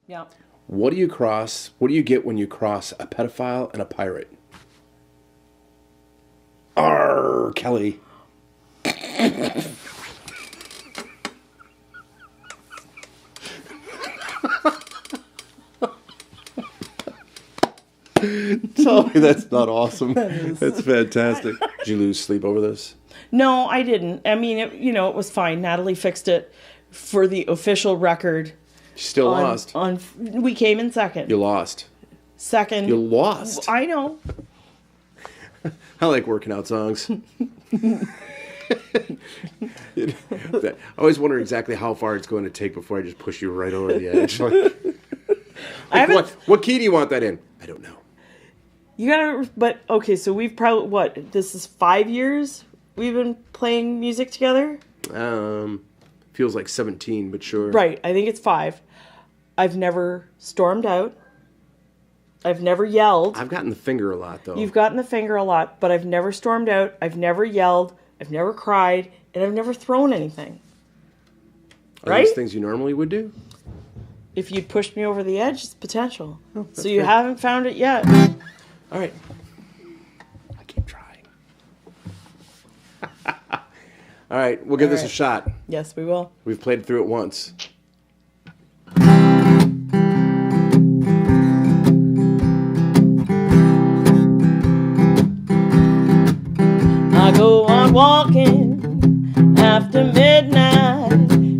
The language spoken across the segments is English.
Yeah. What do you get when you cross a pedophile and a pirate? Arr, Kelly. Tell me that's not awesome. That's fantastic. Did you lose sleep over this? No, I didn't. I mean, it was fine. Natalie fixed it for the official record. You still lost. We came in second. You lost. Second. You lost. I know. I like working out songs. I always wonder exactly how far it's going to take before I just push you right over the edge. What key do you want that in? I don't know. You gotta, but okay, so we've probably, this is 5 years we've been playing music together? Feels like 17, but sure. Right, I think it's 5. I've never stormed out. I've never yelled. I've gotten the finger a lot, though. You've gotten the finger a lot, but I've never stormed out. I've never yelled. I've never cried, and I've never thrown anything. Are those things you normally would do? If you'd pushed me over the edge, it's potential. Oh, so you haven't found it yet. All right. I keep trying. All right, we'll give this a shot. Yes, we will. We've played through it once. I go on walking after midnight,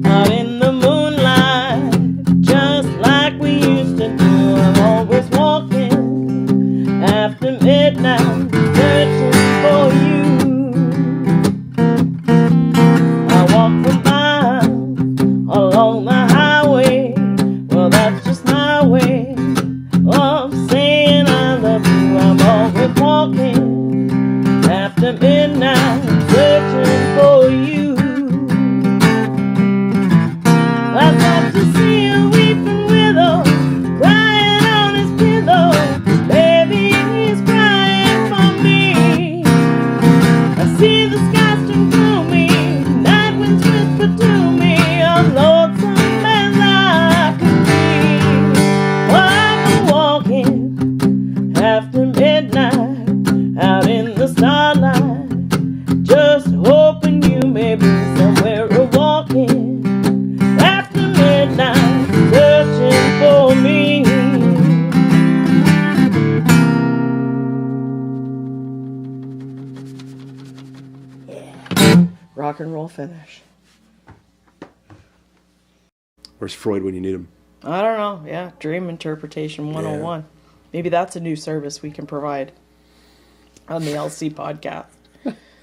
out in the moonlight, just like we used to do. I'm always walking after midnight, searching for you. I walk for miles along the highway, well that's just my way of saying I love you. I'm always walking after midnight, searching for you. I thought to see a weeping willow crying on his pillow. Baby, he's crying for me. I see the skies turn gloomy, night winds whisper to me, I'm lonesome as I could be. While I'm walking after midnight, out in the starlight, just hoping you may be somewhere walking after midnight, searching for me. Yeah. Rock and roll finish. Where's Freud when you need him? I don't know. Yeah, dream interpretation 101. Maybe that's a new service we can provide on the LC podcast.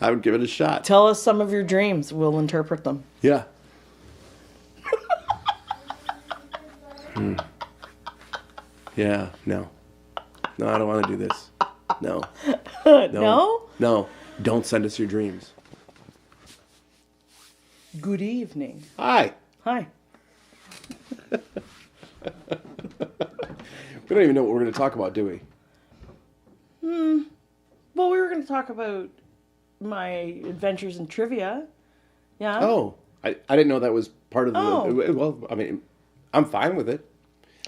I would give it a shot. Tell us some of your dreams. We'll interpret them. Yeah. Yeah, no. No, I don't want to do this. No. No? No. Don't send us your dreams. Good evening. Hi. Hi. We don't even know what we're going to talk about, do we? Well, we were going to talk about my adventures in trivia. Yeah. Oh, I didn't know that was part of the... Oh. Well, I mean, I'm fine with it.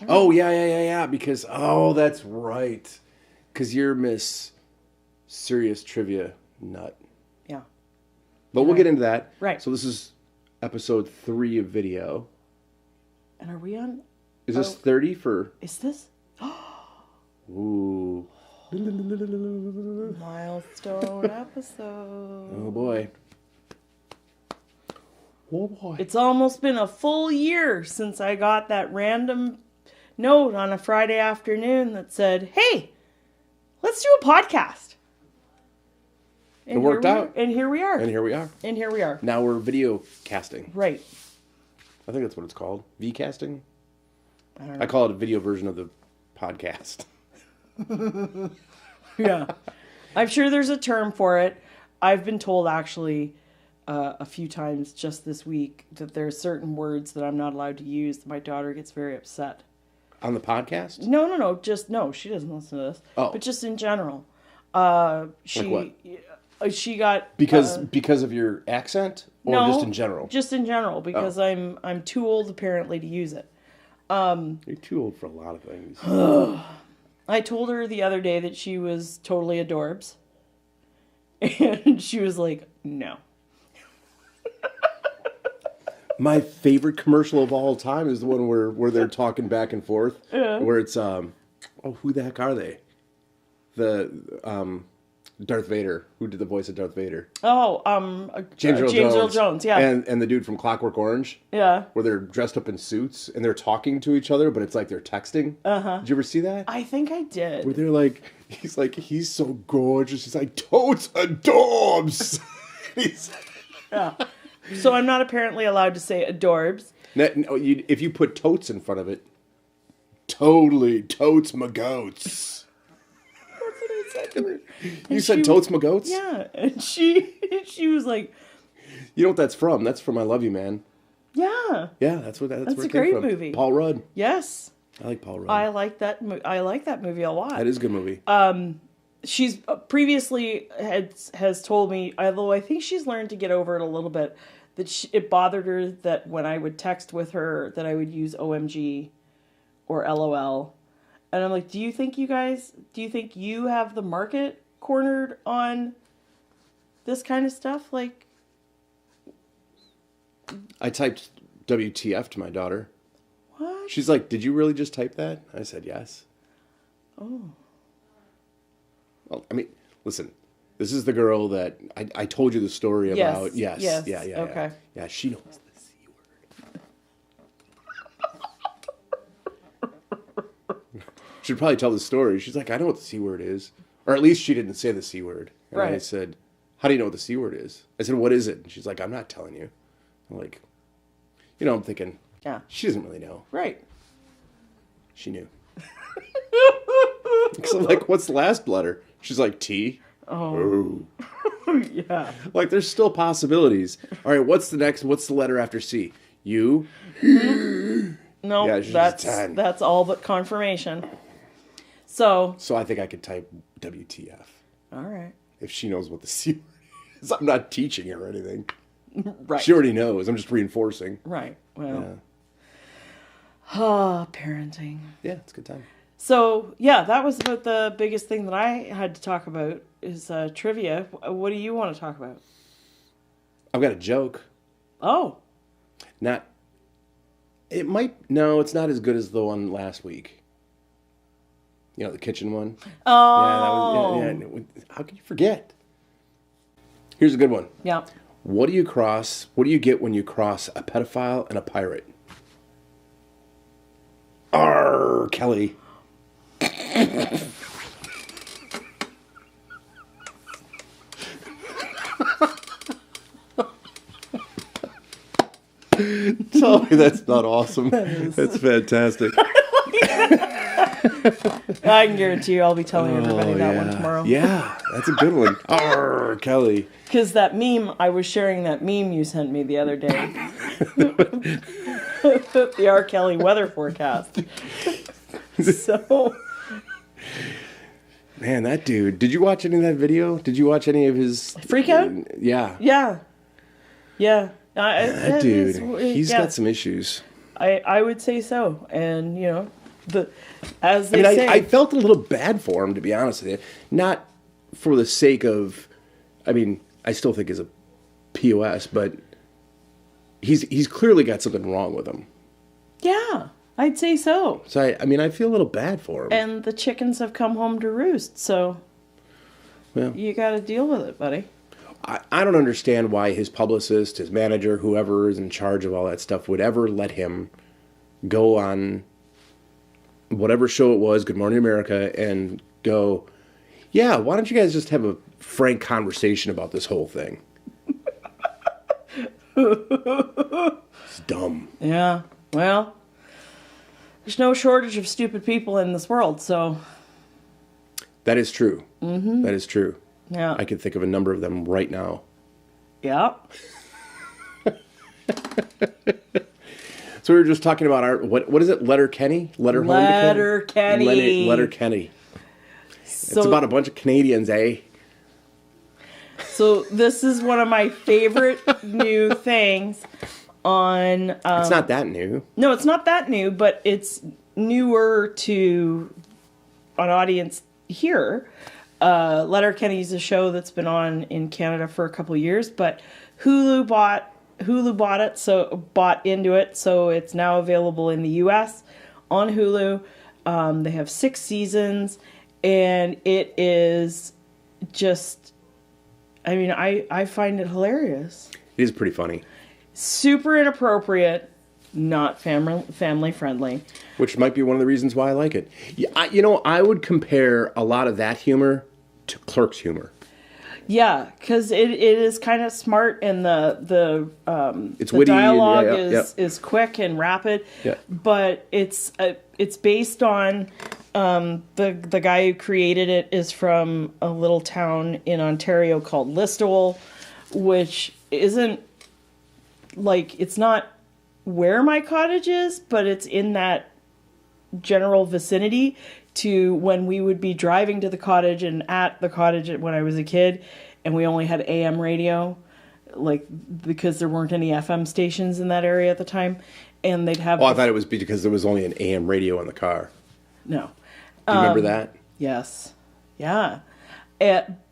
Oh, yeah. Because, that's right. Because you're Miss Serious Trivia Nut. Yeah. But we'll get into that. Right. So this is episode 3 of video. And are we on... Is this 30 for... Is this... Ooh. Milestone episode. Oh, boy. Oh, boy. It's almost been a full year since I got that random note on a Friday afternoon that said, hey, let's do a podcast. And it worked out. And here we are. And here we are. And here we are. Now we're video casting. Right. I think that's what it's called. V-casting? I don't know. I call it a video version of the podcast. Yeah. I'm sure there's a term for it. I've been told actually a few times just this week that there are certain words that I'm not allowed to use. My daughter gets very upset. On the podcast? No. She doesn't listen to this. Oh. But just in general. Like what? She got... Because of your accent? Or no, just in general? Just in general, because I'm too old apparently to use it. You're too old for a lot of things. I told her the other day that she was totally adorbs. And she was like, no. My favorite commercial of all time is the one where they're talking back and forth. Yeah. Where it's, who the heck are they? The, Darth Vader. Who did the voice of Darth Vader? Oh, James Earl Jones, yeah. And the dude from Clockwork Orange. Yeah. Where they're dressed up in suits and they're talking to each other, but it's like they're texting. Uh-huh. Did you ever see that? I think I did. Where they're like, he's so gorgeous. He's like, totes adorbs. Yeah. So I'm not apparently allowed to say adorbs. No, if you put totes in front of it, totally totes my goats. That's what I said to her. You said totes my goats? Yeah. And she was like, you know what that's from? That's from I Love You, Man. yeah. Yeah, that's where That's it a came great from. movie. Paul Rudd. Yes. I like Paul Rudd. I like that movie a lot. That is a good movie. She's previously has told me, although I think she's learned to get over it a little bit, that it bothered her that when I would text with her that I would use OMG or LOL. And I'm like, do you think you have the market cornered on this kind of stuff? Like, I typed WTF to my daughter. what? She's like, did you really just type that? I said, yes. Oh. Well, I mean, listen, this is the girl that I told you the story about. Yes. Yeah. Okay. Yeah, she knows the C word. She'd probably tell the story. She's like, I know what the C word is. Or at least she didn't say the C word. And I Right. said, how do you know what the C word is? I said, what is it? And she's like, I'm not telling you. I'm like, I'm thinking, Yeah. she doesn't really know. Right. She knew. So I'm like, what's the last letter? She's like, T. Oh. Yeah. Like, there's still possibilities. All right, what's the letter after C? U? No, Yeah, she's that's 10. that's all but confirmation. So So I think I could type WTF. all right. If she knows what the C word is. I'm not teaching her anything. Right. She already knows. I'm just reinforcing. Right. Well. Yeah. Parenting. Yeah, it's a good time. So, yeah, that was about the biggest thing that I had to talk about is trivia. What do you want to talk about? I've got a joke. Oh. No, it's not as good as the one last week. The kitchen one. Oh. Yeah, that was, how can you forget? Here's a good one. Yeah. What do you get when you cross a pedophile and a pirate? R. Kelly. Tell me that's not awesome. That's fantastic. I can guarantee you I'll be telling everybody that one tomorrow. Yeah, that's a good one. R. Kelly. Because I was sharing that meme you sent me the other day. The R. Kelly weather forecast. So... Man, that dude. Did you watch any of that video? Did you watch any of his... Freak out? Yeah. Yeah. Yeah. That dude, he's got some issues. I would say so. And, as they say... I felt a little bad for him, to be honest with you. Not for the sake of... I still think he's a POS, but he's clearly got something wrong with him. Yeah, I'd say so. So, I feel a little bad for him. And the chickens have come home to roost, so you got to deal with it, buddy. I don't understand why his publicist, his manager, whoever is in charge of all that stuff would ever let him go on whatever show it was, Good Morning America, and go, yeah, why don't you guys just have a frank conversation about this whole thing? It's dumb. Yeah, well, there's no shortage of stupid people in this world, so... That is true. Mm-hmm. That is true. Yeah. I can think of a number of them right now. Yeah. So we were just talking about what is it? Letterkenny? Letterkenny. Letterkenny. It's about a bunch of Canadians, eh? So this is one of my favorite new things. on... It's not that new. No, it's not that new, but it's newer to an audience here. Letterkenny is a show that's been on in Canada for a couple years, but Hulu bought into it, so it's now available in the US on Hulu. They have 6 seasons, and it is just, I mean, I find it hilarious. It is pretty funny. Super inappropriate, not family friendly. Which might be one of the reasons why I like it. Yeah, I would compare a lot of that humor to Clerks humor. Yeah, because it is kind of smart, and the witty, dialogue and, is quick and rapid. Yeah. But it's based on the guy who created it is from a little town in Ontario called Listowel, which isn't like, it's not where my cottage is, but it's in that general vicinity to when we would be driving to the cottage and at the cottage when I was a kid, and we only had AM radio, like, because there weren't any FM stations in that area at the time, and they'd have... Oh, I thought it was because there was only an AM radio in the car. No. Do you remember that? Yes. Yeah.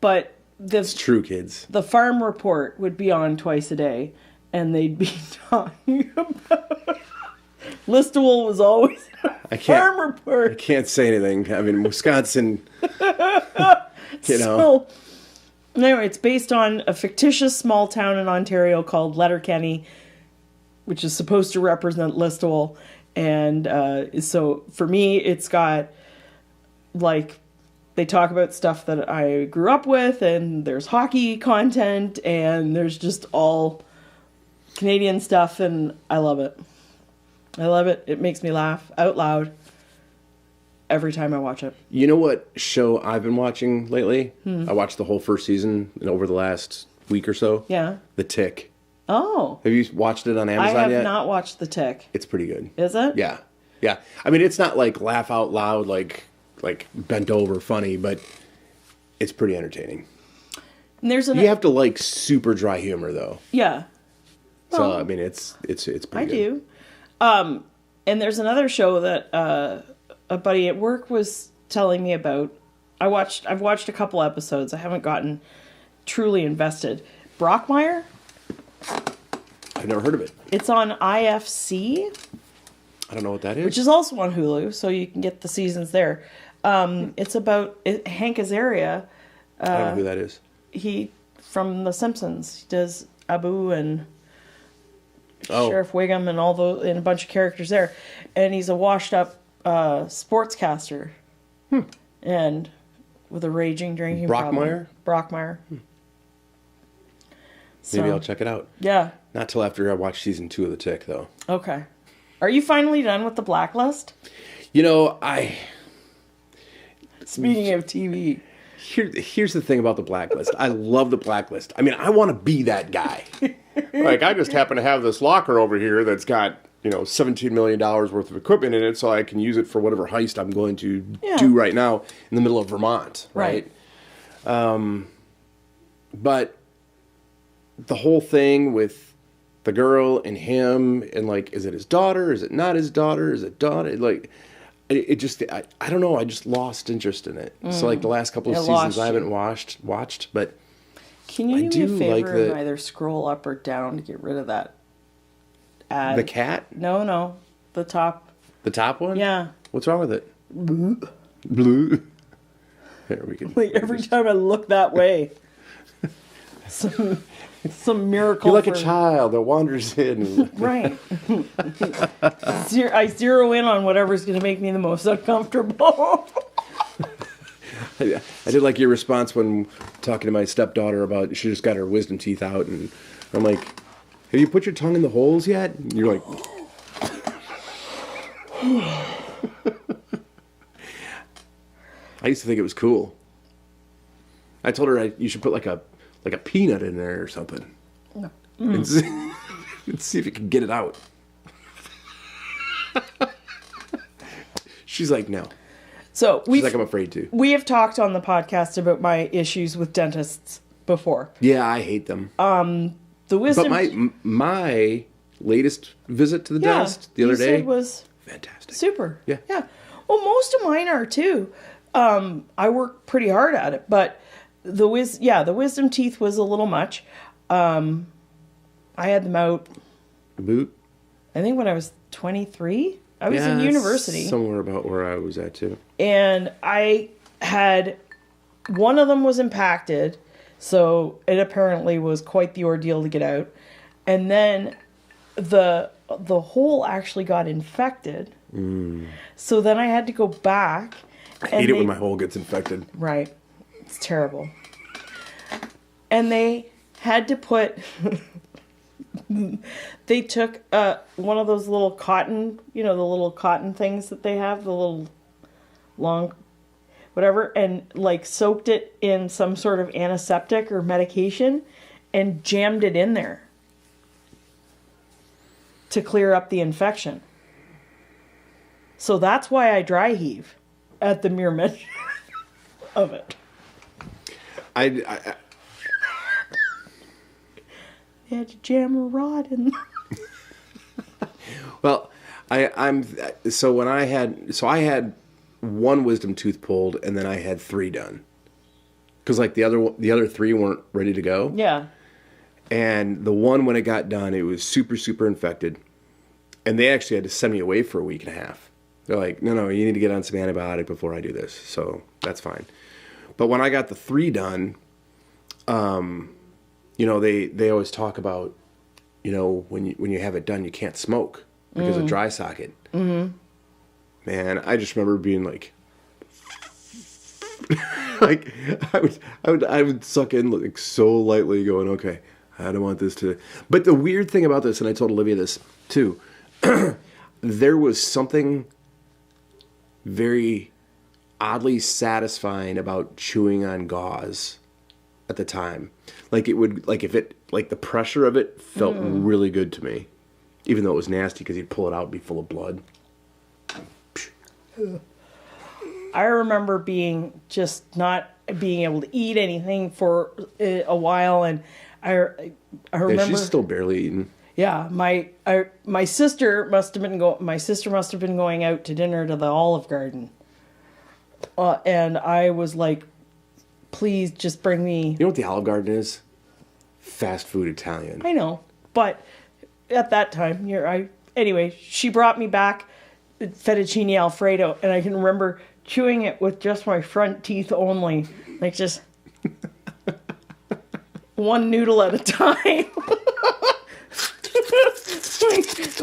But it's true, kids. The Farm Report would be on twice a day, and they'd be talking about... Listowel was always Farm Report. I can't say anything. I mean, Wisconsin, So, anyway, it's based on a fictitious small town in Ontario called Letterkenny, which is supposed to represent Listowel. And so, for me, it's got, like, they talk about stuff that I grew up with, and there's hockey content, and there's just all Canadian stuff, and I love it. I love it. It makes me laugh out loud every time I watch it. You know what show I've been watching lately? I watched the whole first season over the last week or so. Yeah. The Tick. Oh. Have you watched it on Amazon yet? I have not watched The Tick. It's pretty good. Is it? Yeah. Yeah. I mean, it's not like laugh out loud, like bent over funny, but it's pretty entertaining. And there's you have to like super dry humor though. Yeah. Well, so I mean, it's pretty good. I do. And there's another show that a buddy at work was telling me about. I've watched a couple episodes. I haven't gotten truly invested. Brockmire? I've never heard of it. It's on IFC. I don't know what that is. Which is also on Hulu, so you can get the seasons there. It's about Hank Azaria. I don't know who that is. He, from The Simpsons. He does Abu and... Sheriff Wiggum and a bunch of characters there, and he's a washed-up sportscaster, and with a raging drinking problem. Brockmire. So, maybe I'll check it out. Yeah. Not till after I watch season 2 of The Tick, though. Okay. Are you finally done with The Blacklist? Speaking of TV. Here's the thing about The Blacklist. I love The Blacklist. I mean, I want to be that guy. Like, I just happen to have this locker over here that's got, $17 million worth of equipment in it, so I can use it for whatever heist I'm going to do right now in the middle of Vermont, right? But the whole thing with the girl and him, and, like, is it his daughter? Is it not his daughter? Is it daughter? Like, it just, I don't know, I just lost interest in it. So, like, the last couple of seasons I haven't watched, but... Can you do me a favor and either scroll up or down to get rid of that ad? The cat? No. The top. The top one? Yeah. What's wrong with it? Blue. There we go. Like every time I look that way, some miracle. You're like a child that wanders in. Right. I zero in on whatever's going to make me the most uncomfortable. I did like your response when talking to my stepdaughter about she just got her wisdom teeth out, and I'm like, have you put your tongue in the holes yet? And you're like, I used to think it was cool. I told her you should put like a peanut in there or something. No. And see if you can get it out. She's like, no. So she's like, I'm afraid to. We have talked on the podcast about my issues with dentists before. Yeah, I hate them. The wisdom. But my latest visit to the dentist the other day. Said was fantastic. super. Yeah. Yeah. Well, most of mine are too. I work pretty hard at it, but the wisdom teeth was a little much. I had them out, Boot. I think when I was 23. I was in university. Somewhere about where I was at too. And I had, one of them was impacted, so it apparently was quite the ordeal to get out. And then the hole actually got infected. So then I had to go back. I hate it when my hole gets infected. Right. It's terrible. And they had to put... They took one of those little cotton, the little cotton things that they have, the little long, whatever, and like soaked it in some sort of antiseptic or medication and jammed it in there to clear up the infection. So that's why I dry heave at the mere mention of it. I They had to jam a rod in there. Well, I had one wisdom tooth pulled, and then I had 3 done, because like the other 3 weren't ready to go. Yeah. And the one, when it got done, it was super, super infected, and they actually had to send me away for a week and a half. They're like, no, you need to get on some antibiotic before I do this. So that's fine. But when I got the 3 done, they always talk about, when you have it done, you can't smoke because of dry socket. Mm-hmm. Man, I just remember being like, like I would suck in like so lightly, going, okay, I don't want this to. But the weird thing about this, and I told Olivia this too, there was something very oddly satisfying about chewing on gauze at the time. Like it would, like if it, like the pressure of it felt really good to me, even though it was nasty because you'd pull it out and be full of blood. I remember not being able to eat anything for a while, and I remember. Yeah, she's still barely eating. Yeah, my sister must have been going out to dinner to the Olive Garden, and I was like, please just bring me. You know what the Olive Garden is? Fast food Italian. I know, but at that time, anyway, she brought me back fettuccine Alfredo, and I can remember chewing it with just my front teeth only, like just one noodle at a time.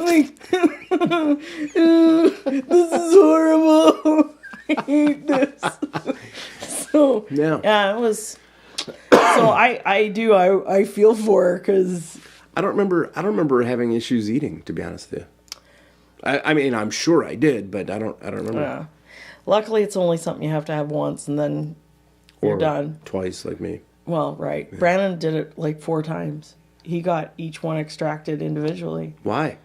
like, this is horrible. I hate this. So yeah, it was. So I feel for her, because I don't remember having issues eating, to be honest with you. I mean, I'm sure I did, but I don't remember. Yeah. Luckily, it's only something you have to have once, and then you're done. Twice, like me. Well, right. Yeah. Brandon did it like 4 times. He got each one extracted individually. Why?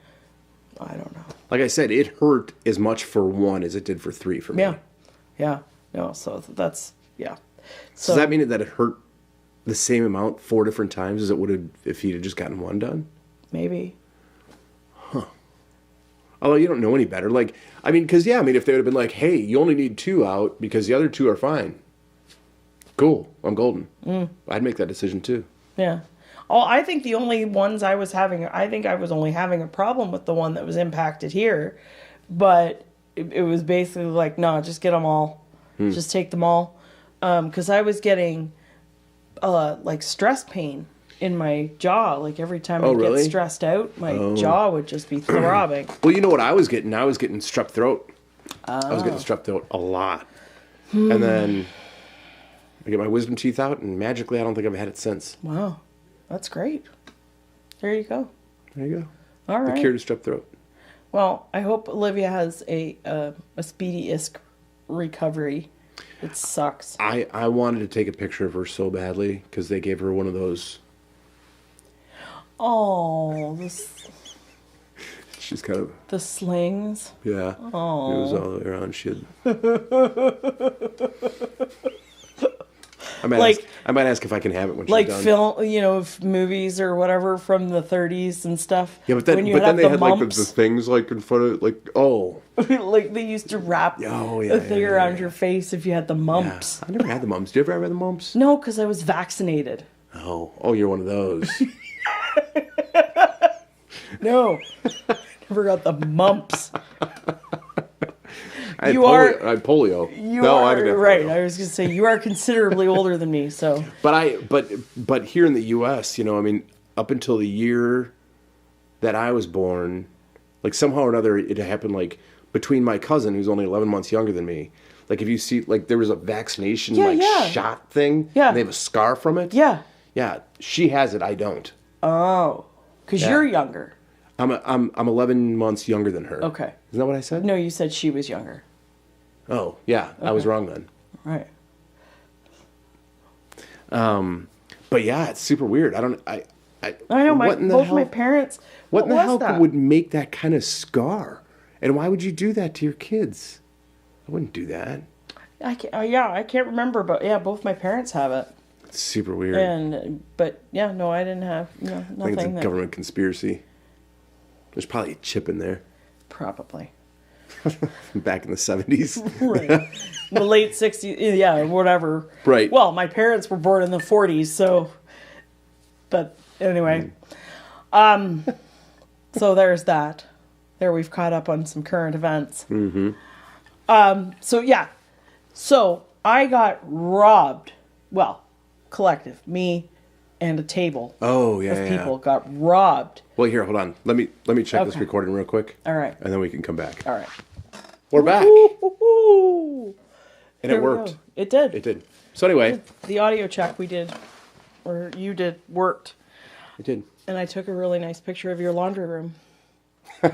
I don't know. Like I said, it hurt as much for 1 as it did for 3 for me. Yeah. Yeah. No, so that's, yeah. So does that mean that it hurt the same amount 4 different times as it would have if he'd have just gotten 1 done? Maybe. Huh. Although you don't know any better. Like, I mean, because, if they would have been like, hey, you only need 2 out because the other 2 are fine. Cool. I'm golden. I'd make that decision too. Yeah. Oh, I think the only ones I was only having a problem with the one that was impacted here. But it was basically like, no, just get them all. Just take them all. Because I was getting, like, stress pain in my jaw. Like, every time I get stressed out, my jaw would just be throbbing. Well, you know what I was getting? I was getting strep throat. I was getting strep throat a lot. And then I get my wisdom teeth out, and magically I don't think I've had it since. Wow. That's great. There you go. There you go. All right. The cure to strep throat. Well, I hope Olivia has a speedy recovery. It sucks. I wanted to take a picture of her so badly because they gave her one of those. Oh, this. She's kind of. The slings. Yeah. Oh. It was all the way around. She had. I might ask if I can have it when like she's done. film, movies or whatever from the 30s and stuff. Yeah, but then when you they had like the mumps, things like in front of like like they used to wrap a thing around your face if you had the mumps. I never had the mumps. Did you ever have the mumps? No, because I was vaccinated. Oh, you're one of those. No, never got the mumps. I had polio. I didn't have right. polio. I was going to say you are considerably older than me, so. But here in the U.S., up until the year that I was born, like somehow or another, it happened like between my cousin, who's only 11 months younger than me. Like if you see, like there was a vaccination shot thing. Yeah. And they have a scar from it. Yeah. Yeah. She has it. I don't. Oh, because you're younger. I'm 11 months younger than her. Okay. Isn't that what I said? No, you said she was younger. Oh, yeah. Okay. I was wrong then. Right. But yeah, it's super weird. I know both my parents. What in the hell would make that kind of scar? And why would you do that to your kids? I wouldn't do that. I can't remember, but yeah, both my parents have it. It's super weird. But yeah, no, I didn't have nothing. I think it's a government conspiracy. There's probably a chip in there. Probably. Back in the 70s. Right. The late 60s, yeah, whatever. Right. Well, my parents were born in the 40s, so. But anyway. So there's that. There we've caught up on some current events. Mm-hmm. So yeah. So I got robbed. Well, collective. Me and a table of people got robbed. Well, here, hold on. Let me check this recording real quick. All right. And then we can come back. All right. We're back. Woo-hoo-hoo. And it worked. It did. It did. So anyway. The audio check we did, or you did, worked. It did. And I took a really nice picture of your laundry room. We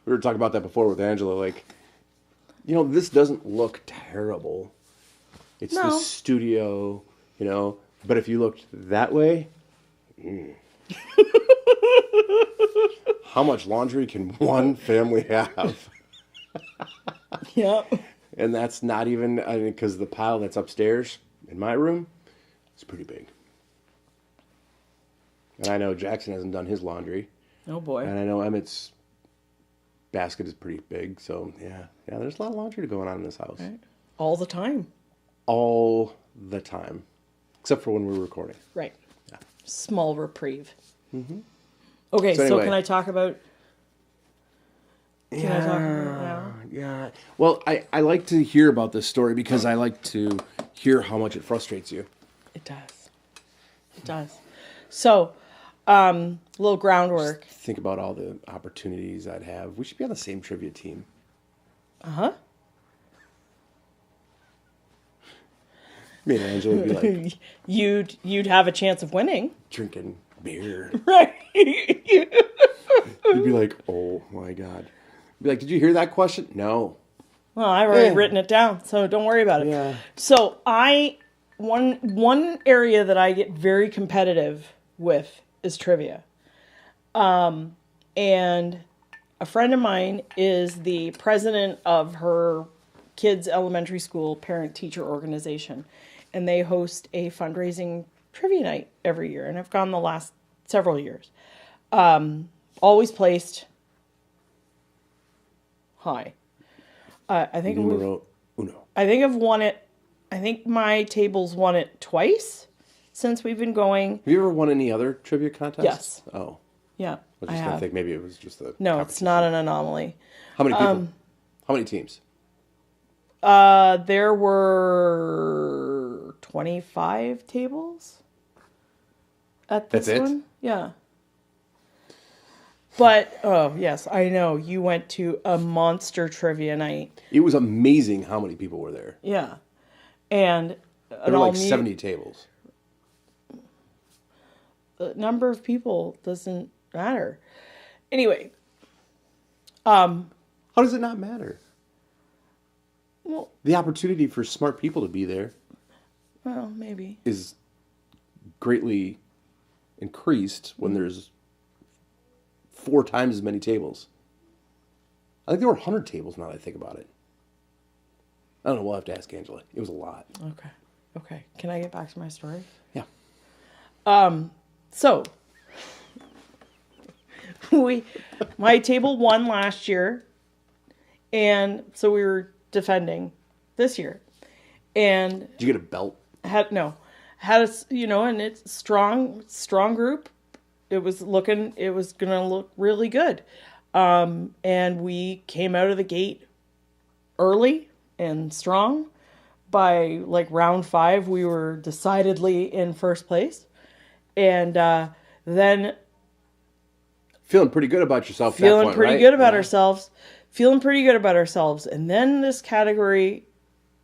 were talking about that before with Angela. Like, this doesn't look terrible. It's the studio, But if you looked that way, how much laundry can one family have? Yep. And that's not even, because the pile that's upstairs in my room is pretty big. And I know Jackson hasn't done his laundry. Oh, boy. And I know Emmett's basket is pretty big. So, yeah, there's a lot of laundry going on in this house. Right. All the time. All the time. Except for when we're recording. Right. Yeah. Small reprieve. Mm-hmm. Okay, so anyway. Can I talk about... now? Yeah. Well, I like to hear about this story because I like to hear how much it frustrates you. It does. It does. So, a little groundwork. Just think about all the opportunities I'd have. We should be on the same trivia team. Uh-huh. Me and Angela would be like... You'd have a chance of winning. Drinking beer. Right. You'd be like, oh my God. You'd be like, did you hear that question? No. Well, I've already written it down, so don't worry about it. Yeah. So one area that I get very competitive with is trivia. And a friend of mine is the president of her kids' elementary school parent-teacher organization. And they host a fundraising trivia night every year. And I've gone the last several years. Always placed high. I think Numero uno. I think I've won it. I think my table's won it twice since we've been going. Have you ever won any other trivia contests? Yes. Oh. Yeah, I was just going to think maybe it was just a No, it's not an anomaly. How many people? How many teams? There were 25 tables at this That's it? one. Yeah. But, oh, yes, I know. You went to a monster trivia night. It was amazing how many people were there. Yeah. And there were like 70 tables. The number of people doesn't matter. Anyway. How does it not matter? Well, the opportunity for smart people to be there. Well, maybe. Is greatly increased when there's 4 times as many tables. I think there were 100 tables now that I think about it. I don't know. We'll have to ask Angela. It was a lot. Okay. Can I get back to my story? Yeah. So my table won last year, and so we were defending this year. And did you get a belt? Had a, and it's strong group. It was gonna look really good. And we came out of the gate early and strong. By like round 5, we were decidedly in first place. And then feeling pretty good about yourself. Feeling pretty good about ourselves. And then this category,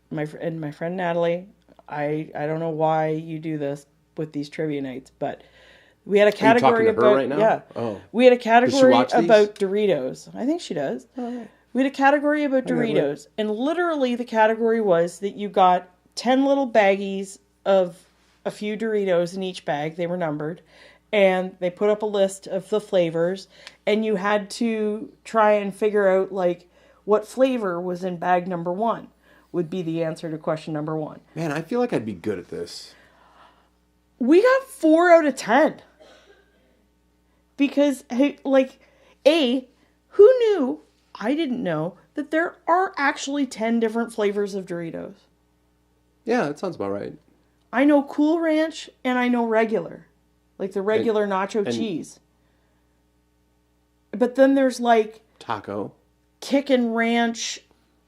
my friend Natalie, I don't know why you do this with these trivia nights, but we had a category about right now? Yeah. Oh. We had a category about Doritos. I think she does. Oh, right. We had a category about Doritos, and literally the category was that you got 10 little baggies of a few Doritos in each bag. They were numbered, and they put up a list of the flavors, and you had to try and figure out like what flavor was in bag number 1 would be the answer to question number 1. Man, I feel like I'd be good at this. We got 4 out of 10. Because, like, who knew, I didn't know, that there are actually 10 different flavors of Doritos. Yeah, that sounds about right. I know Cool Ranch and I know regular. Like the regular nacho cheese. But then there's like... Taco. Kickin' Ranch.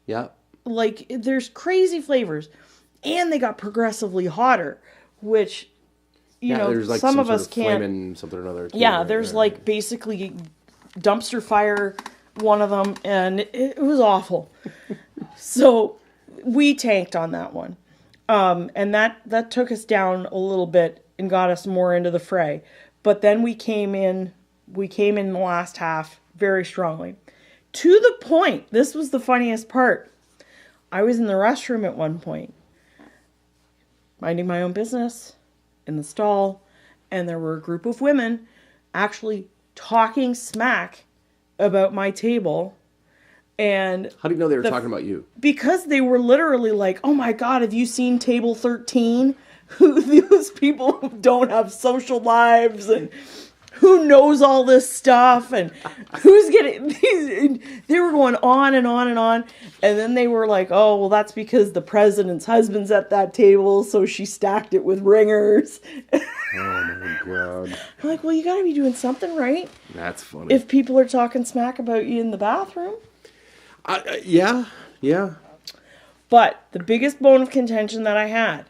Yeah. Like, there's crazy flavors. And they got progressively hotter, which... You know, there's like some of us can't. Something or another. Yeah, there's like basically dumpster fire, one of them, and it was awful. So we tanked on that one, and that took us down a little bit and got us more into the fray. But then we came in the last half very strongly, to the point. This was the funniest part. I was in the restroom at one point, minding my own business. In the stall, and there were a group of women actually talking smack about my table. And how do you know they were talking about you? Because they were literally like, "Oh my God, have you seen table 13? Who those people who don't have social lives and who knows all this stuff and who's getting these?" They were going on and on and on. And then they were like, "Oh, well, that's because the president's husband's at that table, so she stacked it with ringers." Oh my God. I'm like, well, you gotta be doing something right. That's funny. If people are talking smack about you in the bathroom. Yeah. But the biggest bone of contention that I had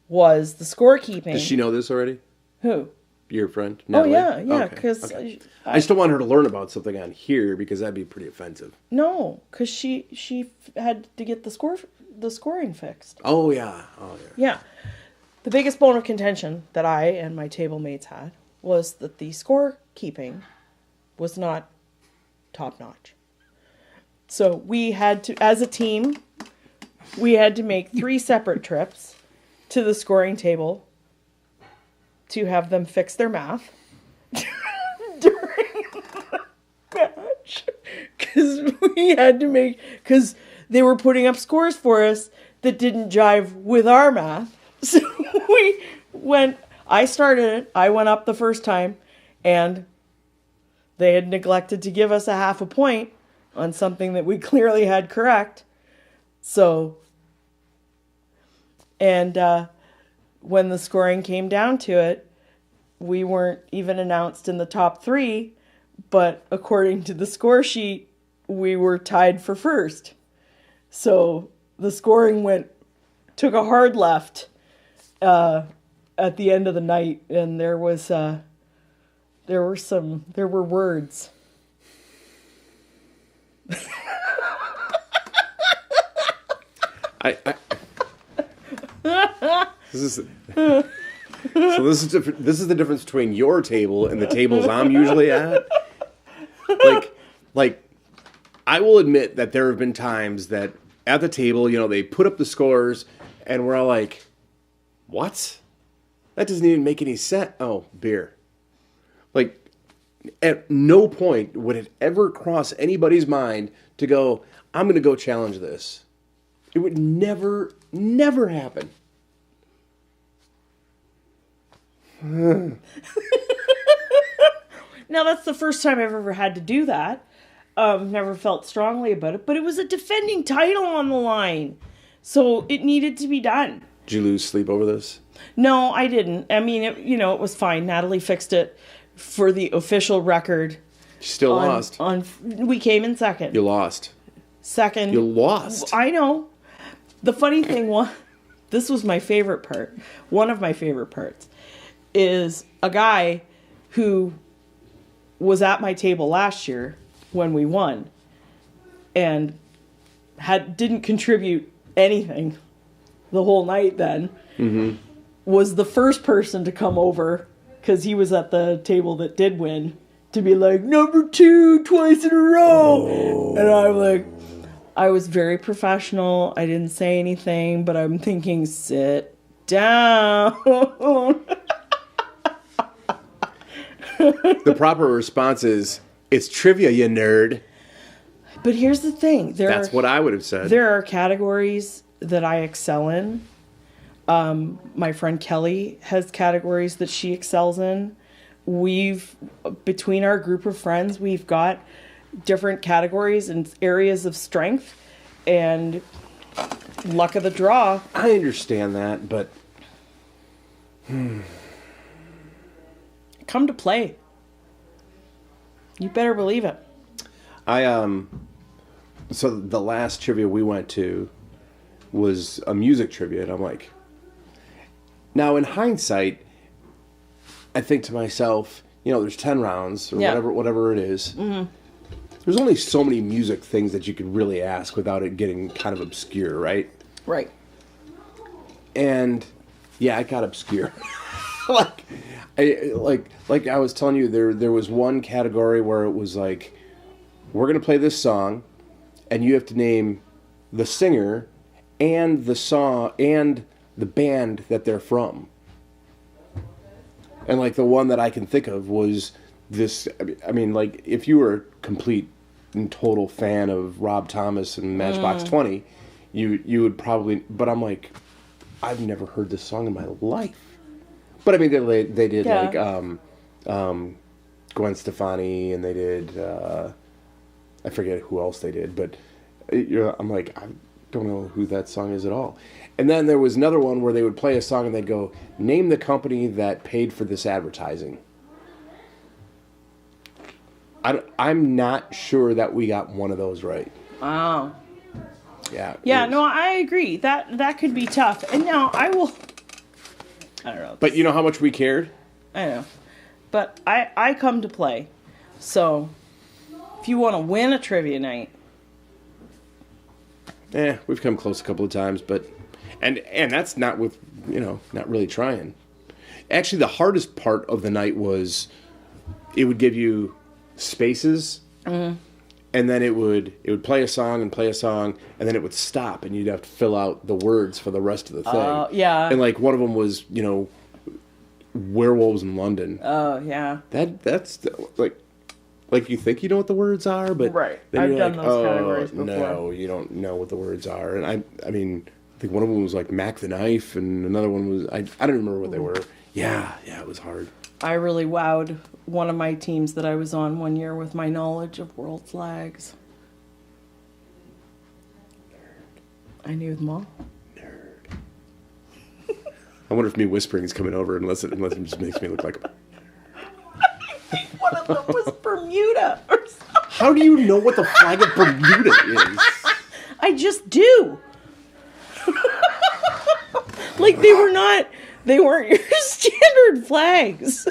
was the scorekeeping. Does she know this already? Who? Your friend? Natalie? Oh, yeah, because... Okay. I still want her to learn about something on here, because that'd be pretty offensive. No, because she had to get the scoring fixed. Oh, yeah. Yeah. The biggest bone of contention that I and my table mates had was that the scorekeeping was not top-notch. So we had to, as a team, we had to make 3 separate trips to the scoring table to have them fix their math during the match. Because they were putting up scores for us that didn't jive with our math. So I started it, I went up the first time, and they had neglected to give us a half a point on something that we clearly had correct. So, and when the scoring came down to it, we weren't even announced in the top 3, but according to the score sheet, we were tied for first. So the scoring took a hard left at the end of the night, and there were words. This is the difference between your table and the tables I'm usually at. Like, I will admit that there have been times that at the table, they put up the scores, and we're all like, "What? That doesn't even make any sense." Oh, beer. Like, at no point would it ever cross anybody's mind to go, "I'm going to go challenge this." It would never happen. Now, that's the first time I've ever had to do that. Never felt strongly about it, but it was a defending title on the line. So it needed to be done. Did you lose sleep over this? No, I didn't. I mean, it was fine. Natalie fixed it for the official record. You still lost. We came in second. You lost. Second. You lost. I know. The funny thing was, this was my favorite part. One of my favorite parts is a guy who was at my table last year when we won and didn't contribute anything the whole night then, was the first person to come over, because he was at the table that did win, to be like, number 2 twice in a row. Oh. And I'm like, I was very professional. I didn't say anything, but I'm thinking, sit down. The proper response is, it's trivia, you nerd. But here's the thing. That's what I would have said. There are categories that I excel in. My friend Kelly has categories that she excels in. Between our group of friends, we've got different categories and areas of strength, and luck of the draw. I understand that, but come to play. You better believe it. So the last trivia we went to was a music trivia, and I'm like, now in hindsight, I think to myself, there's 10 rounds or whatever it is. Mm-hmm. There's only so many music things that you could really ask without it getting kind of obscure, right? Right. And yeah, it got obscure. like I was telling you, there was one category where it was like, we're gonna play this song, and you have to name the singer and the song and the band that they're from. And like the one that I can think of was this. I mean, like if you were a complete and total fan of Rob Thomas and Matchbox 20, you would probably. But I'm like, I've never heard this song in my life. But I mean, they did like Gwen Stefani, and they did I forget who else they did, but I'm like, I don't know who that song is at all. And then there was another one where they would play a song and they'd go, name the company that paid for this advertising. I'm not sure that we got one of those right. Wow. Yeah. Yeah, no, I agree. That could be tough. And now I don't know. But you know how much we cared? I know. But I come to play. So if you want to win a trivia night. We've come close a couple of times, but and that's not with, not really trying. Actually, the hardest part of the night was it would give you spaces, and then it would play a song, and then it would stop, and you'd have to fill out the words for the rest of the thing. Yeah. And like one of them was, werewolves in London. Oh, yeah. That's like you think you know what the words are, but right. then I've you're done like, those categories before. No, you don't know what the words are. And I mean, I think one of them was like Mac the Knife, and another one was I don't remember what they were. Yeah, it was hard. I really wowed one of my teams that I was on one year with my knowledge of world flags. Nerd. I knew them all. Nerd. I wonder if me whispering is coming over unless it just makes me look like a... One of them was Bermuda or something. How do you know what the flag of Bermuda is? I just do. Like they weren't your standard flags.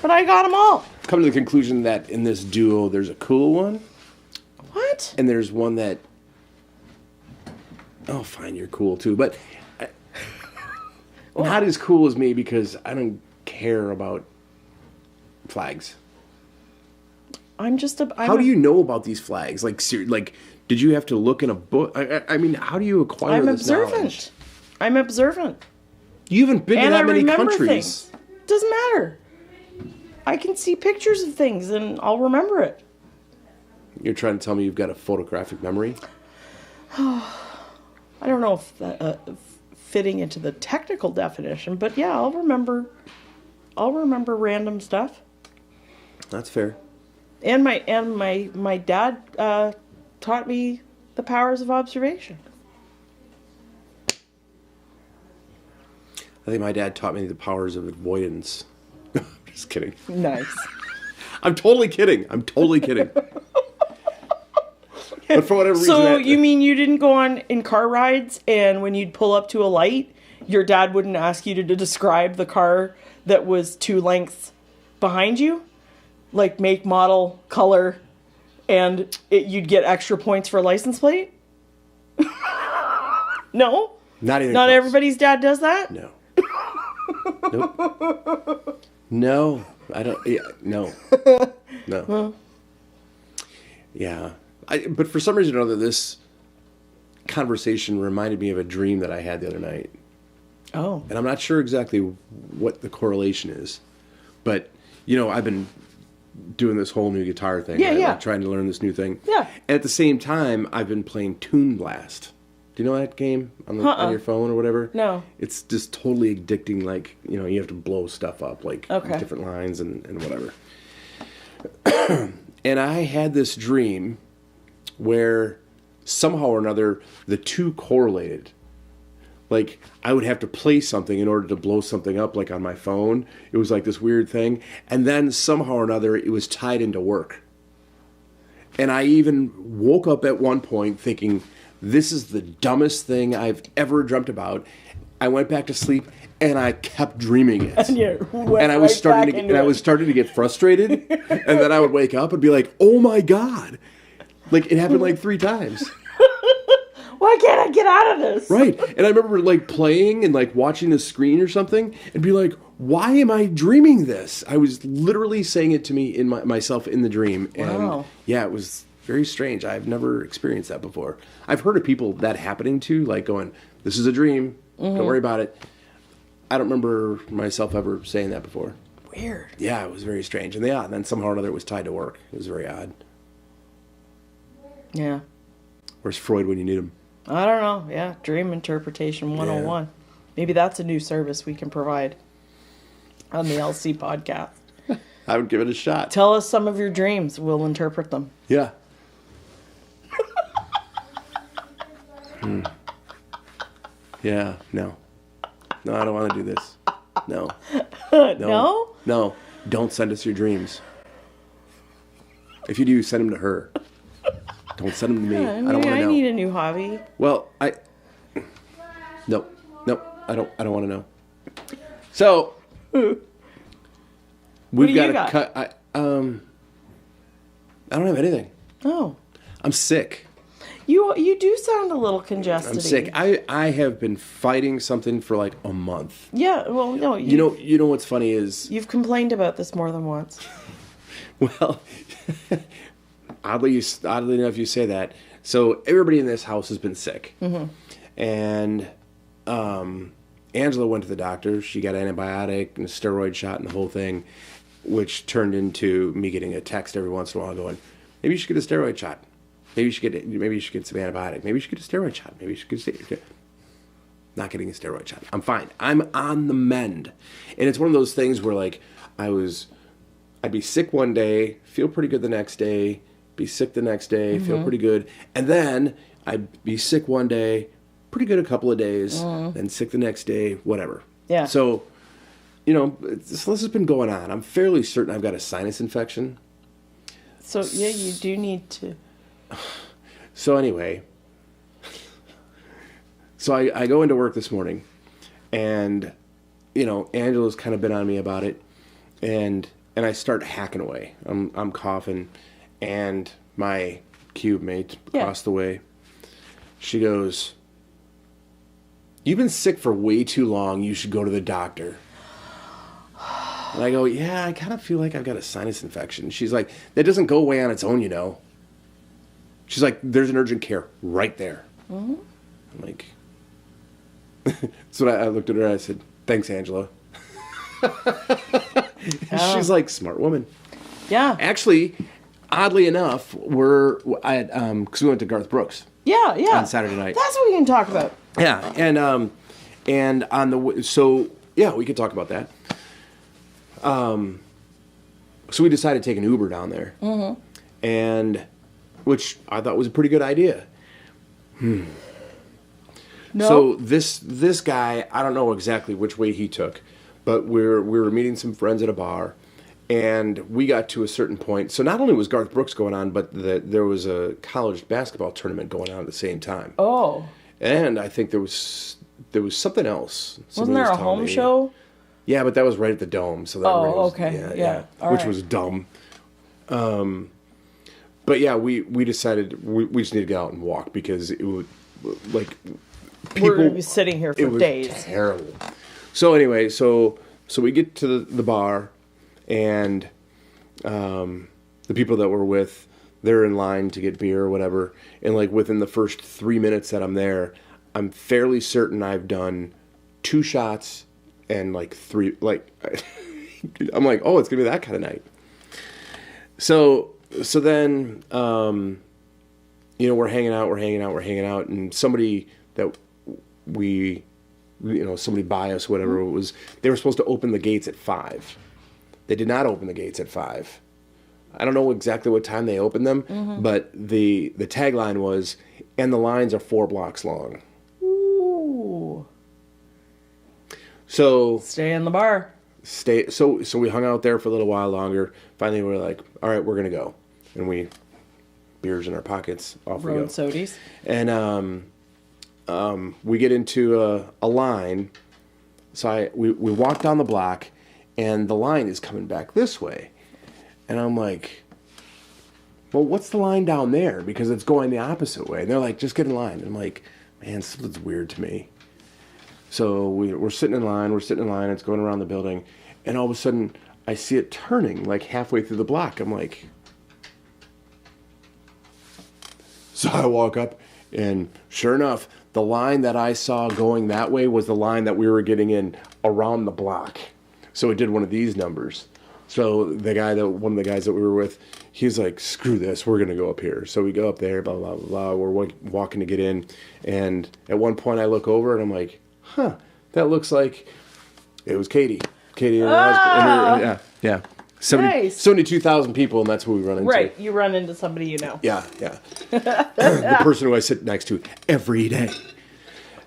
But I got them all. Come to the conclusion that in this duo there's a cool one. What? And there's one that... Oh, fine, you're cool too. But not as cool as me because I don't care about flags. How do you know about these flags? Like, did you have to look in a book? I mean, how do you acquire this knowledge? I'm observant. You haven't been to that many countries. Things. Doesn't matter. I can see pictures of things and I'll remember it. You're trying to tell me you've got a photographic memory? I don't know if that, fitting into the technical definition, but yeah, I'll remember random stuff. That's fair. And my dad taught me the powers of observation. I think my dad taught me the powers of avoidance. I'm just kidding. Nice. I'm totally kidding. But for whatever reason... So you mean you didn't go on in car rides, and when you'd pull up to a light, your dad wouldn't ask you to describe the car that was 2 lengths behind you? Like make, model, color, and you'd get extra points for a license plate? No? Not even Not close. Everybody's dad does that? No. Nope. No. I don't... Yeah, no. No. Well. Yeah. But for some reason or other, this conversation reminded me of a dream that I had the other night. Oh. And I'm not sure exactly what the correlation is. But, I've been doing this whole new guitar thing. Yeah, right? yeah. Like trying to learn this new thing. Yeah. And at the same time, I've been playing Toon Blast. Do you know that game on your phone or whatever? No. It's just totally addicting. Like, you have to blow stuff up, like different lines and whatever. And I had this dream where somehow or another the two correlated. Like, I would have to play something in order to blow something up, like on my phone. It was like this weird thing. And then somehow or another, it was tied into work. And I even woke up at one point thinking, this is the dumbest thing I've ever dreamt about. I went back to sleep and I kept dreaming it. And I was starting to get frustrated. And then I would wake up and be like, oh my God. Like, it happened like 3 times. Why can't I get out of this? Right. And I remember like playing and like watching the screen or something and be like, why am I dreaming this? I was literally saying it to me in myself in the dream. And wow. Yeah, it was very strange. I've never experienced that before. I've heard of people that happening to, like going, this is a dream. Mm-hmm. Don't worry about it. I don't remember myself ever saying that before. Weird. Yeah, it was very strange. And and then somehow or another it was tied to work. It was very odd. Yeah. Where's Freud when you need him? I don't know. Yeah, dream interpretation 101. Yeah. Maybe that's a new service we can provide on the LC podcast. I would give it a shot. Tell us some of your dreams. We'll interpret them. Yeah. Yeah, no. No, I don't want to do this. No. No? No. Don't send us your dreams. If you do, send them to her. Don't send them to me. I don't want to know. I need a new hobby. Well, Nope. I don't want to know. So, we've got to cut. I don't have anything. Oh. I'm sick. You do sound a little congested. I'm sick. I have been fighting something for like a month. Yeah, well, no. You know what's funny is... You've complained about this more than once. Well, oddly enough, you say that. So everybody in this house has been sick. Mm-hmm. And Angela went to the doctor. She got an antibiotic and a steroid shot and the whole thing, which turned into me getting a text every once in a while going, maybe you should get a steroid shot. Maybe you should get some antibiotic. Maybe you should get a steroid shot. Maybe you should get a steroid shot. Not getting a steroid shot. I'm fine. I'm on the mend. And it's one of those things where like I'd be sick one day, feel pretty good the next day, be sick the next day, feel pretty good. And then I'd be sick one day, pretty good a couple of days, then sick the next day, whatever. Yeah. So, this has been going on. I'm fairly certain I've got a sinus infection. So, yeah, you do need to... So anyway, I go into work this morning, and Angela's kind of been on me about it, and I start hacking away. I'm coughing, and my cube mate across the way, she goes, "You've been sick for way too long. You should go to the doctor." And I go, "Yeah, I kind of feel like I've got a sinus infection." She's like, "That doesn't go away on its own, She's like, "There's an urgent care right there." Mm-hmm. I'm like, so I looked at her and I said, "Thanks, Angela." She's like, smart woman. Yeah. Actually, oddly enough, because we went to Garth Brooks. Yeah, yeah. On Saturday night. That's what we can talk about. Yeah, and on we could talk about that. So we decided to take an Uber down there, and which I thought was a pretty good idea. No. So this guy, I don't know exactly which way he took, but we were meeting some friends at a bar, and we got to a certain point. So not only was Garth Brooks going on, but there was a college basketball tournament going on at the same time. Oh. And I think there was something else. Wasn't there a home show? Yeah, but that was right at the Dome. So that okay. Yeah. Which was dumb. But yeah, we decided we just need to get out and walk because it would, like, people... We're going to be sitting here for days. It was terrible. So anyway, so we get to the bar, and the people that we're with, they're in line to get beer or whatever. And, like, within the first 3 minutes that I'm there, I'm fairly certain I've done 2 shots and, like, 3... Like, I'm like, oh, it's going to be that kind of night. So then, we're hanging out, and somebody that somebody by us, whatever it was, they were supposed to open the gates at 5. They did not open the gates at 5. I don't know exactly what time they opened them, but the tagline was, and the lines are 4 blocks long. Ooh. So stay in the bar. So we hung out there for a little while longer. Finally, we were like, all right, we're going to go. And beers in our pockets, off we go. Road sodies. And we get into a line. So we walk down the block, and the line is coming back this way. And I'm like, well, what's the line down there? Because it's going the opposite way. And they're like, just get in line. And I'm like, man, something's weird to me. So we're sitting in line, it's going around the building, and all of a sudden, I see it turning, like, halfway through the block. I'm like... So I walk up, and sure enough, the line that I saw going that way was the line that we were getting in around the block. So it did one of these numbers. So one of the guys that we were with, he's like, screw this, we're going to go up here. So we go up there, blah, blah, blah, blah. We're walking to get in. And at one point I look over and I'm like, that looks like it was Katie. Katie and her husband. Yeah. 72,000 people, and that's who we run into. Right, you run into somebody you know. Yeah. The person who I sit next to every day.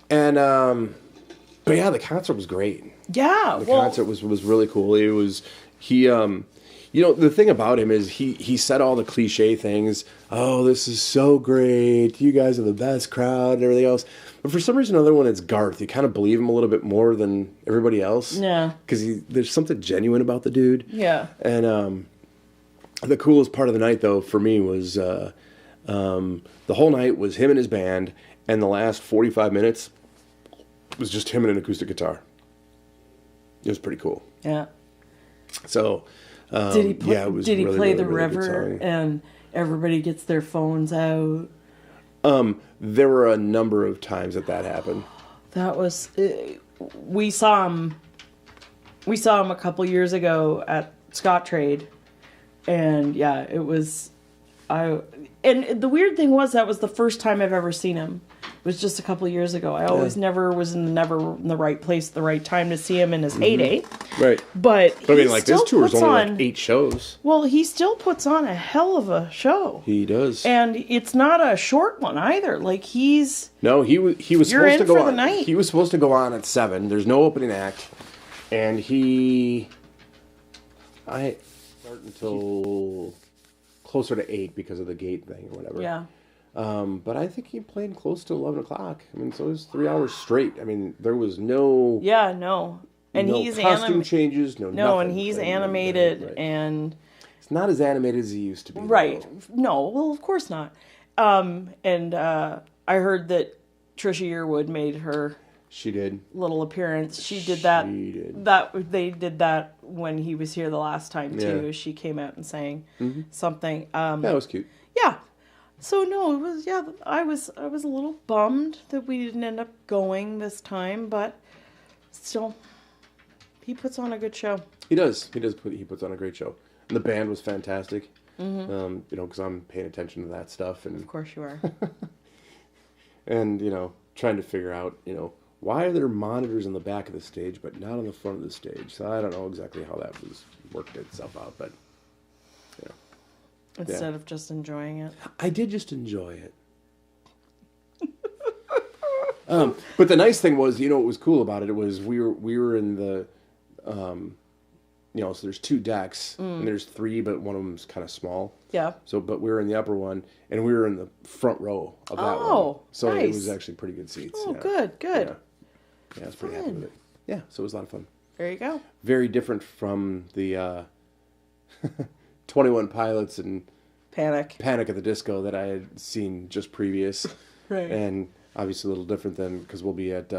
And, but yeah, the concert was great. Yeah. The concert was really cool. It was, the thing about him is he said all the cliche things. Oh, this is so great. You guys are the best crowd and everything else. But for some reason or other, when it's Garth, you kind of believe him a little bit more than everybody else. Yeah. Because there's something genuine about the dude. Yeah. And the coolest part of the night, though, for me was the whole night was him and his band, and the last 45 minutes was just him and an acoustic guitar. It was pretty cool. Yeah. So, did he play really, the river and everybody gets their phones out? There were a number of times that happened. That was we saw him a couple years ago at Scottrade, and yeah, it was and the weird thing was that was the first time I've ever seen him. It was just a couple years ago. I always never was in the right place at the right time to see him in his heyday. Right. But I mean, like, this tour is only like 8 shows. Well, he still puts on a hell of a show. He does. And it's not a short one either. Like, he's... No, he was supposed to go on. The night. He was supposed to go on at 7. There's no opening act. And I start until closer to 8 because of the gate thing or whatever. Yeah. But I think he played close to 11 o'clock. I mean, so it was 3 hours straight. I mean, there was no... Yeah, no. And no he's costume changes, no, nothing. and he's animated, right. And... It's not as animated as he used to be. Right. Though. No, well, of course not. I heard that Trisha Yearwood made her... She did. Little appearance. She did that. She did. They did that when he was here the last time, too. Yeah. She came out and sang something. That was cute. Yeah. So no, it was I was a little bummed that we didn't end up going this time, but still, he puts on a good show. He does. He puts on a great show, and the band was fantastic. Because I'm paying attention to that stuff, and of course you are. And, trying to figure out, why are there monitors in the back of the stage but not on the front of the stage? So I don't know exactly how that was worked itself out, but, Instead of just enjoying it. I did just enjoy it. But the nice thing was, what was cool about it? It was we were in the, so there's 2 decks and there's 3, but one of them's kind of small. Yeah. So, but we were in the upper one and we were in the front row of that one. Oh, so nice. it was actually pretty good seats. Oh, yeah. good. Yeah, I was pretty happy with it. Yeah, so it was a lot of fun. There you go. Very different from the 21 Pilots and Panic at the Disco that I had seen just previous. Right. And obviously a little different than, because we'll be at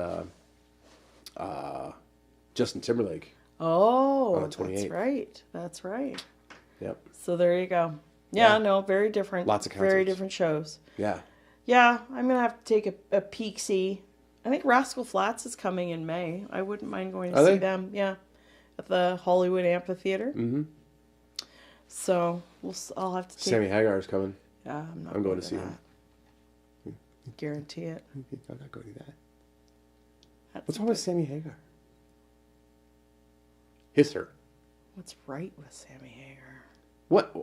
Justin Timberlake. Oh, on the 28th. That's right. Yep. So there you go. Yeah, Yeah. no, very different. Lots of concerts. Very different shows. Yeah. Yeah, I'm going to have to take a peek-see. I think Rascal Flatts is coming in May. I wouldn't mind going to Are see they? them. Yeah, at the Hollywood Amphitheater. Mm-hmm. So I'll have to take... Sammy Hagar's coming. Yeah, I'm going to see that. him. Guarantee it. I'm not going to that. That's What's wrong with Sammy Hagar? Hiss her. What's right with Sammy Hagar? What?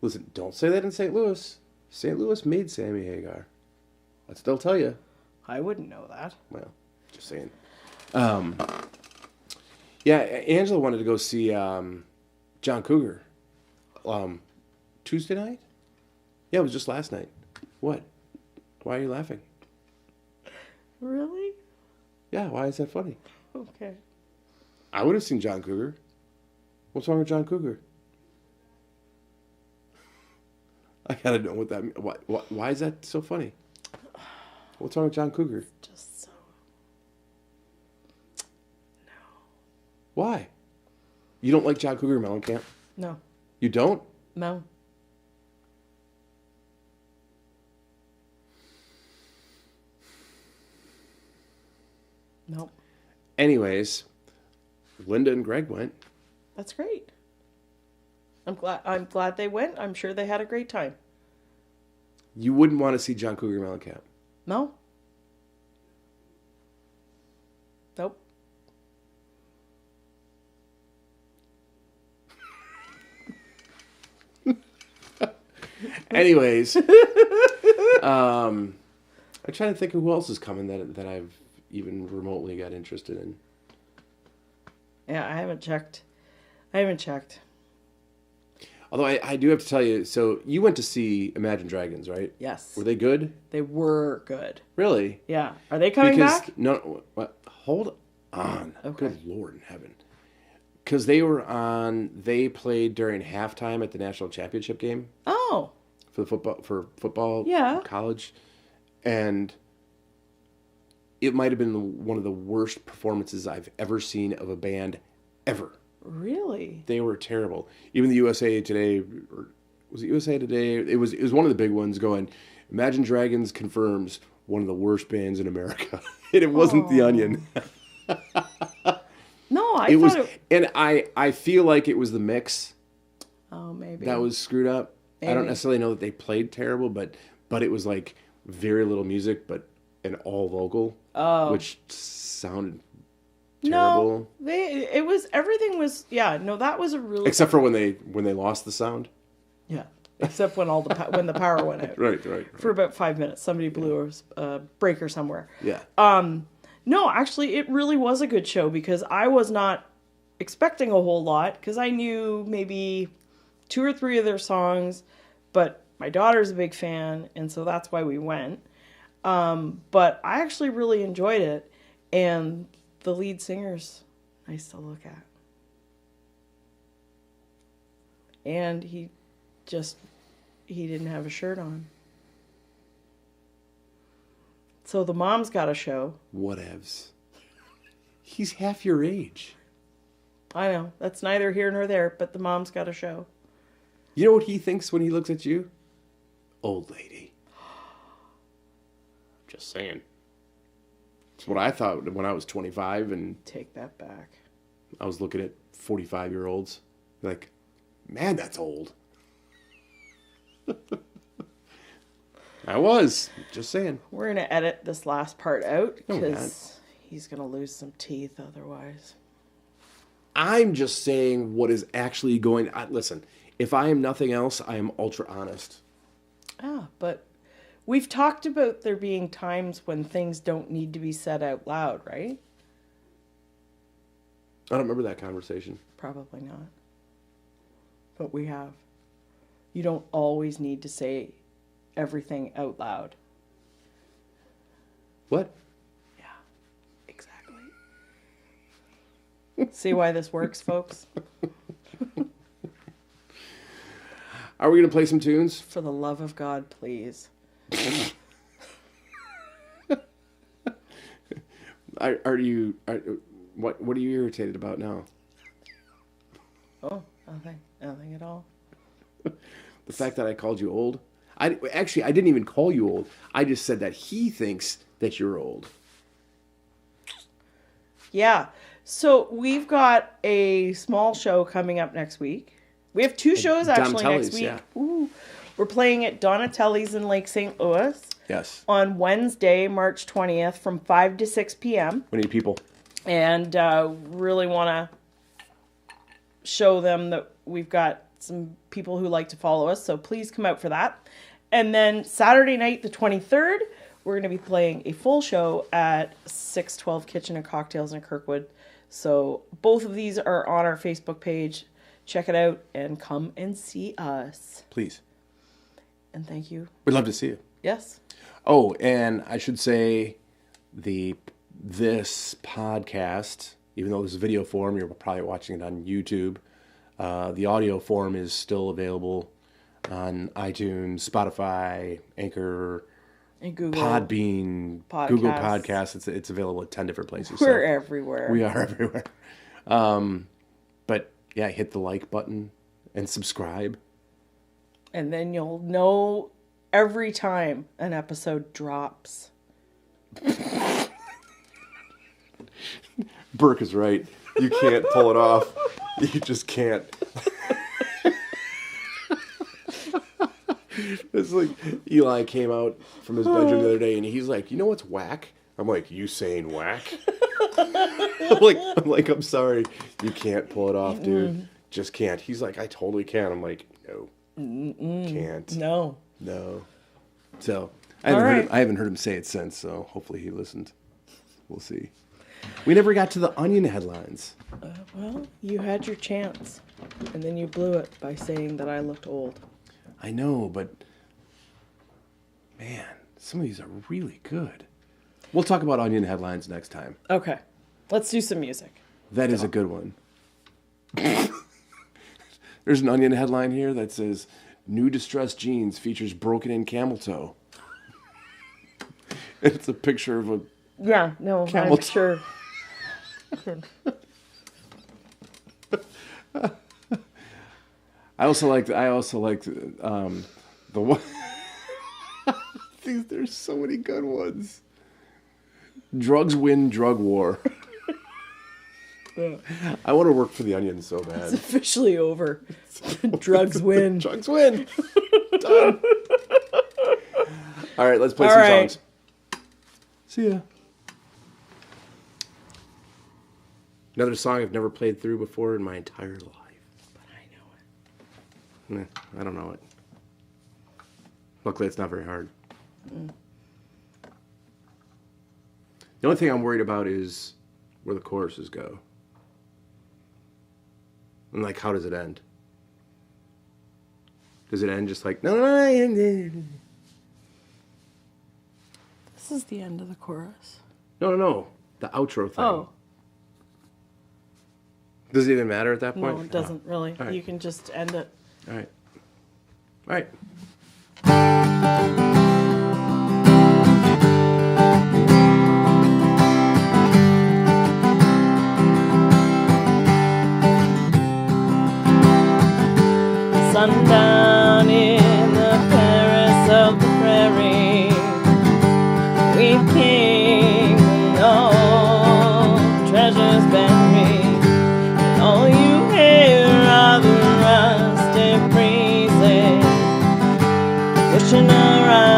Listen, don't say that in St. Louis. St. Louis made Sammy Hagar. They'll tell you. I wouldn't know that. Well, just saying. Yeah, Angela wanted to go see John Cougar Tuesday night? Yeah, it was just last night. What? Why are you laughing? Really? Yeah, why is that funny? Okay. I would have seen John Cougar. What's wrong with John Cougar? I gotta know what that means. Why is that so funny? What's wrong with John Cougar? Just so... No. Why? You don't like John Cougar Mellencamp? No. You don't? No. Nope. Anyways, Linda and Greg went. That's great. I'm glad they went. I'm sure they had a great time. You wouldn't want to see John Cougar Mellencamp. No? Nope. Anyways, I'm trying to think of who else is coming that I've even remotely got interested in. Yeah, I haven't checked. Although I do have to tell you, so you went to see Imagine Dragons, right? Yes. Were they good? They were good. Really? Yeah. Are they coming back? No, what? Hold on. Okay. Good Lord in heaven. Because they played during halftime at the national championship game Oh. for football Yeah. college. And it might have been one of the worst performances I've ever seen of a band ever. Really? They were terrible. Even the USA Today, or was it USA Today? It was one of the big ones going, Imagine Dragons confirms one of the worst bands in America. And it wasn't The Onion. No, and I feel like it was the mix. Oh, maybe. That was screwed up. Maybe. I don't necessarily know that they played terrible, but it was like very little music, and all vocal, which sounded terrible. No, everything was, no, that was a really... Except for when they lost the sound. Yeah, except when when the power went out. Right. For about 5 minutes. Somebody blew a breaker somewhere. Yeah. No, actually, it really was a good show because I was not expecting a whole lot because I knew maybe 2 or 3 of their songs, but my daughter's a big fan, and so that's why we went. But I actually really enjoyed it, and the lead singer's nice to look at. And he didn't have a shirt on. So the mom's got a show. Whatevs. He's half your age. I know. That's neither here nor there, but the mom's got a show. You know what he thinks when he looks at you? Old lady. Just saying. It's what I thought when I was 25 and Take that back. I was looking at 45-year-olds. Like, man, that's old. I was. Just saying. We're going to edit this last part out No, we're because he's going to lose some teeth otherwise. I'm just saying what is actually going... listen, if I am nothing else, I am ultra honest. But we've talked about there being times when things don't need to be said out loud, right? I don't remember that conversation. Probably not. But we have. You don't always need to say everything out loud. What? Yeah, exactly. See why this works, folks? Are we going to play some tunes? For the love of God, please. What are you irritated about now? Oh, nothing at all. The fact that I called you old? I didn't even call you old. I just said that he thinks that you're old. Yeah. So we've got a small show coming up next week. We have 2 shows actually next week. Yeah. Ooh. We're playing at Donatelli's in Lake St. Louis. Yes. On Wednesday, March 20th from 5 to 6 p.m. We need people. And really want to show them that we've got some people who like to follow us. So please come out for that. And then Saturday night, the 23rd, we're going to be playing a full show at 612 Kitchen and Cocktails in Kirkwood. So both of these are on our Facebook page. Check it out and come and see us. Please. And thank you. We'd love to see you. Yes. Oh, and I should say this podcast, even though this is video form, you're probably watching it on YouTube. The audio form is still available on iTunes, Spotify, Anchor, And Google. Podbean, Google Podcasts. It's available at 10 different places. We're everywhere. We are everywhere. But yeah, hit the like button and subscribe. And then you'll know every time an episode drops. Burke is right. You can't pull it off. You just can't. It's like Eli came out from his bedroom the other day and he's like, you know what's whack? I'm like, you saying whack? I'm like, I'm sorry. You can't pull it off, dude. Just can't. He's like, I totally can. I'm like, no. Can't. No. So I haven't heard him say it since, so hopefully he listened. We'll see. We never got to the Onion headlines. Well, you had your chance. And then you blew it by saying that I looked old. I know, but man, some of these are really good. We'll talk about Onion headlines next time. Okay. Let's do some music. That is a good one. There's an Onion headline here that says, new distressed jeans features broken-in camel toe. It's a picture of a Yeah, no, camel I'm sure. I also like the one. There's so many good ones. Drugs win drug war. I want to work for the Onion so bad. It's officially over. Drugs win. Drugs win. Done. All right, let's play some songs. See ya. Another song I've never played through before in my entire life. But I know it. I don't know it. Luckily, it's not very hard. The only thing I'm worried about is where the choruses go. And like, how does it end? Does it end just like, no, This is the end of the chorus. No. The outro thing. Oh. Does it even matter at that point? No, it doesn't really. All right. You can just end it. All right. Sundown in the Paris of the prairie, we king and all treasures buried, and all you hear are the rusty breezes pushing around.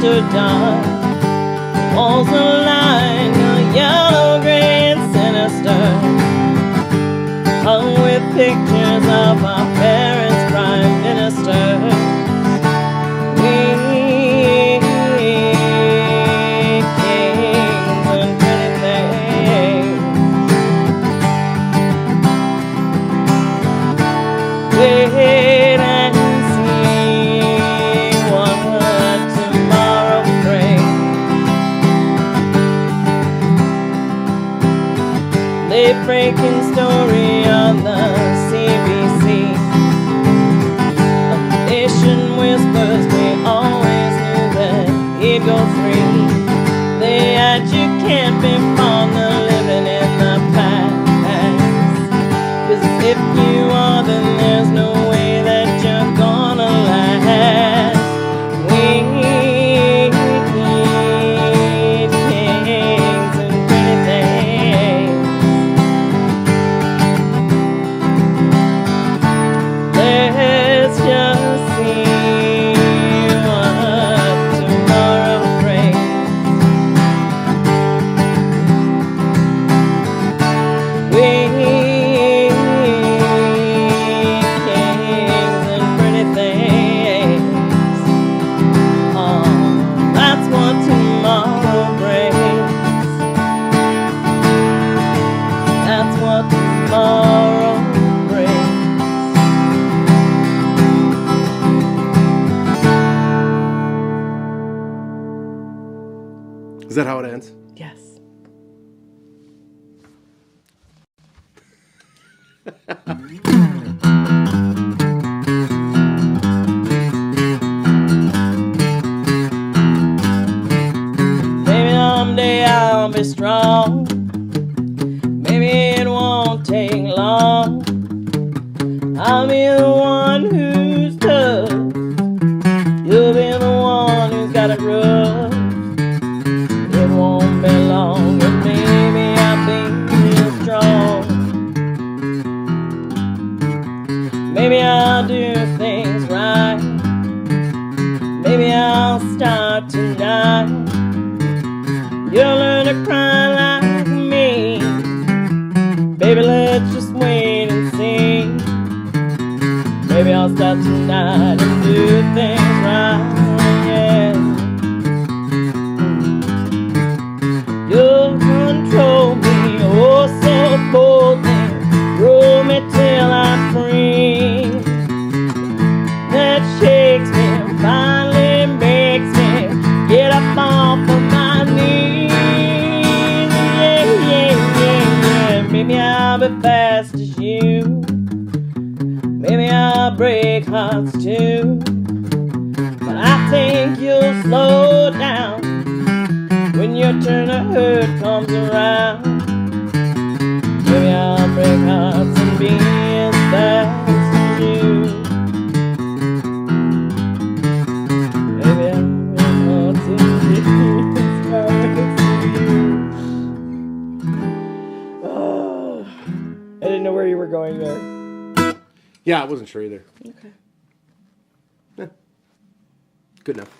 after dark. The walls are lined with yellow, gray, and sinister, hung with pictures of our parents' prime ministers. We kings and pretty things. Wait and see what tomorrow brings. Late breaking story on the CBC. A nation whispers, we always knew that he'd go free. They had you can't be fond of living in the past. 'Cause if you are, then there's no way that you're gonna last. We need kings and pretty things. Let's just see what tomorrow brings. We need kings and pretty things. Oh, that's what tomorrow brings. That's what tomorrow brings. Is that how it ends? Yes. Maybe someday I'll be strong. Maybe it won't take long. I'll be the one who's tough. You'll be the one who's got it rough. It won't be long, and maybe I'll be real strong. Maybe I'll do things right. Maybe I'll start tonight. You'll learn to cry like me. Baby, let's just wait and see. Maybe I'll start tonight and do things right, yeah. You'll control me, oh so boldly. Roll me till I'm free. That shakes me, finally makes me get up off of my knees. Yeah, yeah, yeah, yeah. Maybe I'll be fast as you. Maybe I'll break hearts too. But I think you'll slow down when your turn of hurt comes around. Maybe I'll break hearts and be as fast as you. Maybe I'll break hearts and be as fast as you. Oh, I didn't know where you were going there. Yeah, I wasn't sure either. Okay. Good enough.